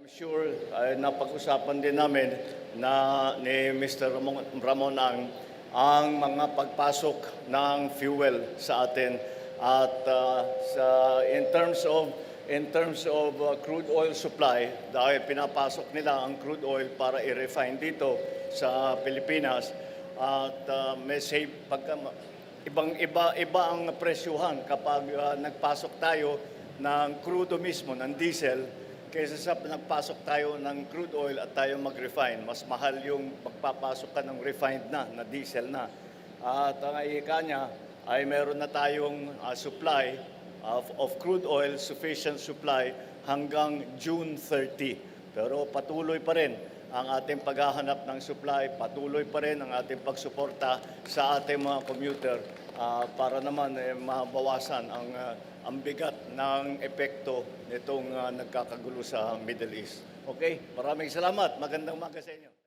I'm sure napag-usapan din namin na ni Mr. Ramon ang mga pagpasok ng fuel sa atin at in terms of crude oil supply, dahil pinapasok nila ang crude oil para i-refine dito sa Pilipinas at may save iba ang presyuhan kapag nagpasok tayo ng crudo mismo, ng diesel, kaysa sa nagpasok tayo ng crude oil at tayo mag-refine. Mas mahal yung magpapasok ka ng refined na diesel na. At ang ika niya ay meron na tayong supply of crude oil, sufficient supply hanggang June 30. Pero patuloy pa rin ang ating paghahanap ng supply, patuloy pa rin ang ating pagsuporta sa ating mga commuter para naman mabawasan ang bigat ng epekto nitong nagkakagulo sa Middle East. Okay? Maraming salamat. Magandang umaga sa inyo.